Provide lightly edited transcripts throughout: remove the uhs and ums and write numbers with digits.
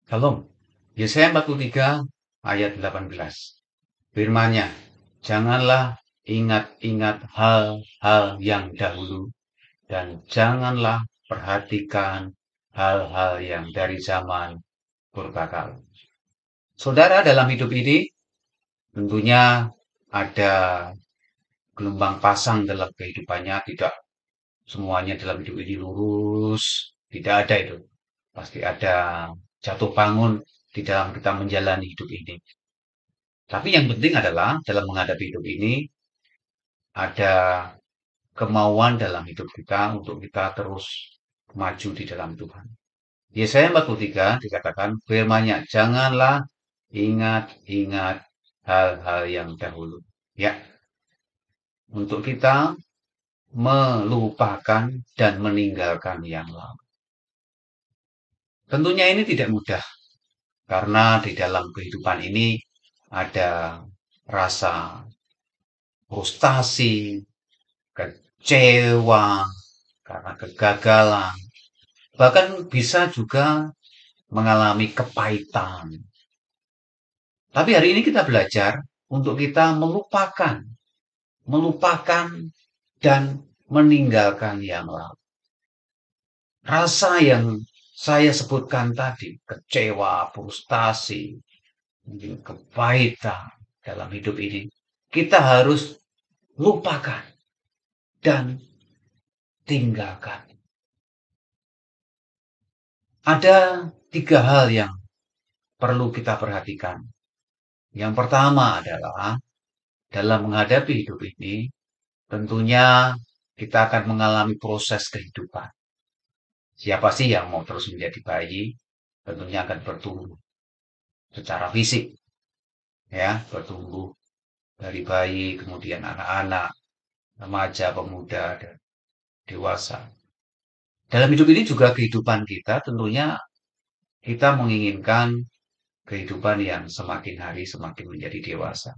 Shalom. Yesaya 43 ayat 18. Firman-Nya, janganlah ingat-ingat hal-hal yang dahulu dan janganlah perhatikan hal-hal yang dari zaman purbakala. Saudara, dalam hidup ini tentunya ada gelombang pasang dalam kehidupannya, tidak semuanya dalam hidup ini lurus, tidak ada itu. Pasti ada jatuh bangun di dalam kita menjalani hidup ini. Tapi yang penting adalah dalam menghadapi hidup ini ada kemauan dalam hidup kita untuk kita terus maju di dalam Tuhan. Yesaya 43 dikatakan firman-Nya, janganlah ingat-ingat hal-hal yang dahulu. Ya, untuk kita melupakan dan meninggalkan yang lalu. Tentunya ini tidak mudah karena di dalam kehidupan ini ada rasa frustasi, kecewa, karena kegagalan, bahkan bisa juga mengalami kepahitan. Tapi hari ini kita belajar untuk kita melupakan dan meninggalkan yang lalu. Rasa yang saya sebutkan tadi, kecewa, frustasi, mungkin kepahitan dalam hidup ini, kita harus lupakan dan tinggalkan. Ada 3 hal yang perlu kita perhatikan. Yang pertama adalah dalam menghadapi hidup ini, tentunya kita akan mengalami proses kehidupan. Siapa sih yang mau terus menjadi bayi? Tentunya akan bertumbuh secara fisik, ya, bertumbuh dari bayi, kemudian anak-anak, remaja, pemuda, dan dewasa. Dalam hidup ini juga kehidupan kita tentunya kita menginginkan kehidupan yang semakin hari semakin menjadi dewasa.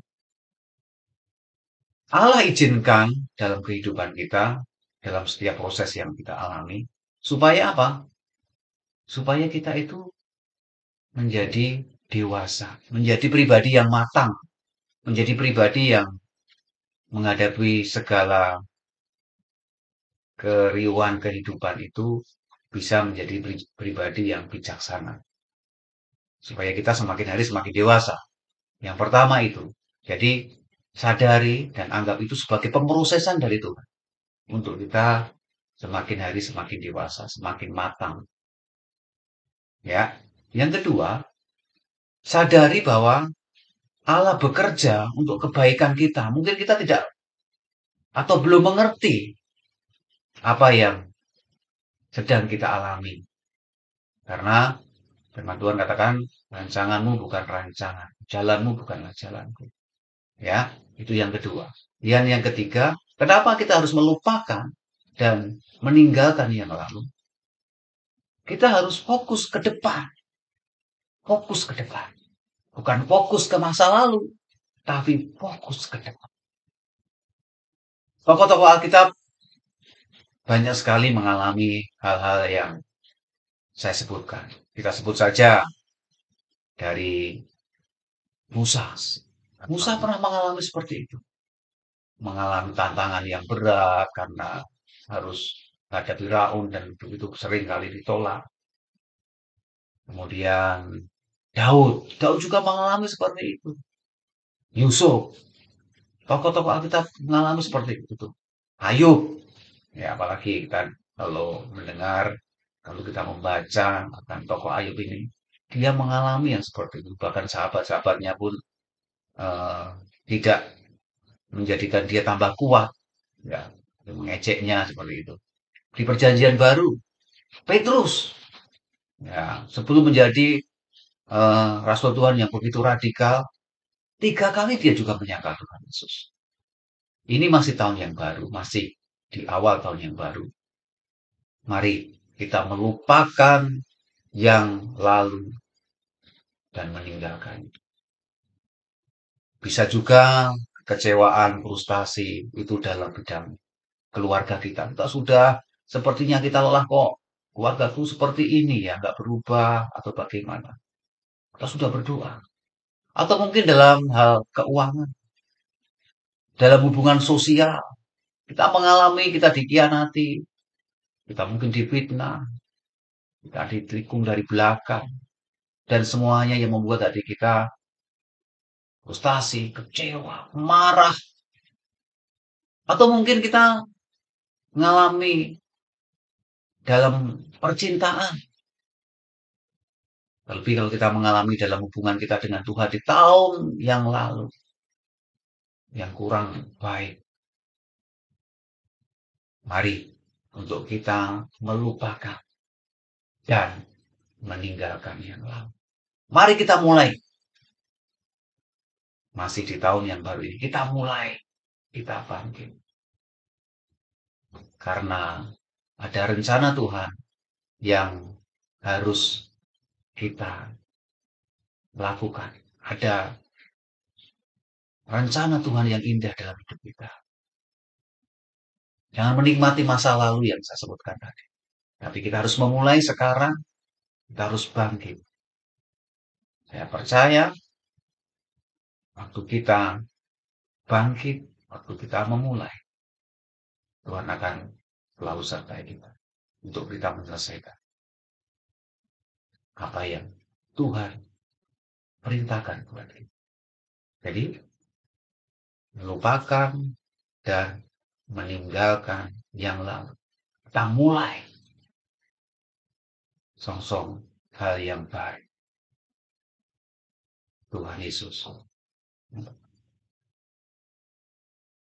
Allah izinkan dalam kehidupan kita, dalam setiap proses yang kita alami, supaya apa? Supaya kita itu menjadi dewasa, menjadi pribadi yang matang, menjadi pribadi yang menghadapi segala keriuhan kehidupan itu bisa menjadi pribadi yang bijaksana. Supaya kita semakin hari semakin dewasa. Yang pertama itu. Jadi sadari dan anggap itu sebagai pemrosesan dari Tuhan. Untuk kita semakin hari semakin dewasa, semakin matang. Ya. Yang kedua, sadari bahwa Allah bekerja untuk kebaikan kita. Mungkin kita tidak atau belum mengerti apa yang sedang kita alami. Karena firman Tuhan katakan, rancanganmu bukan rancangan, jalanmu bukanlah jalanku. Ya, itu yang kedua. Yang ketiga, kenapa kita harus melupakan dan meninggalkan yang lalu? Kita harus fokus ke depan. Fokus ke depan. Bukan fokus ke masa lalu, tapi fokus ke depan. Tokoh-tokoh Alkitab banyak sekali mengalami hal-hal yang saya sebutkan. Kita sebut saja dari Musa. Musa pernah mengalami seperti itu. Mengalami tantangan yang berat karena harus hadapi Firaun dan begitu sering kali ditolak. Kemudian Daud juga mengalami seperti itu. Yusuf, tokoh-tokoh Alkitab mengalami seperti itu. Ayub, ya apalagi kita kalau mendengar, kalau kita membaca tentang tokoh Ayub ini, dia mengalami yang seperti itu. Bahkan sahabat-sahabatnya pun eh, tidak menjadikan dia tambah kuat, ya, mengeceknya seperti itu. Di Perjanjian Baru, Petrus, ya, sebelum menjadi Rasul Tuhan yang begitu radikal, 3 kali dia juga menyangkal Tuhan Yesus. Ini masih tahun yang baru, masih di awal tahun yang baru. Mari kita melupakan yang lalu dan meninggalkan. Bisa juga kecewaan, frustasi itu dalam bidang keluarga kita. Kita sudah sepertinya kita lelah kok. Keluargaku seperti ini ya, nggak berubah atau bagaimana. kita sudah berdoa. Atau mungkin dalam hal keuangan, dalam hubungan sosial, kita mengalami, kita dikhianati, kita mungkin difitnah, kita ditikung dari belakang, dan semuanya yang membuat hati kita frustasi, kecewa, marah, atau mungkin kita mengalami dalam percintaan. Terlebih kalau kita mengalami dalam hubungan kita dengan Tuhan di tahun yang lalu, yang kurang baik. Mari untuk kita melupakan dan meninggalkan yang lalu. Mari kita mulai. Masih di tahun yang baru ini, kita mulai. Kita bangkit. Karena ada rencana Tuhan yang harus kita lakukan. Ada rencana Tuhan yang indah dalam hidup kita. Jangan menikmati masa lalu yang saya sebutkan tadi. Tapi kita harus memulai sekarang. Kita harus bangkit. Saya percaya waktu kita bangkit, waktu kita memulai, Tuhan akan selalu sertai kita untuk kita menyelesaikan apa yang Tuhan perintahkan kepada kita. Jadi, melupakan dan meninggalkan yang lalu. Kita mulai song-song hal yang baik. Tuhan Yesus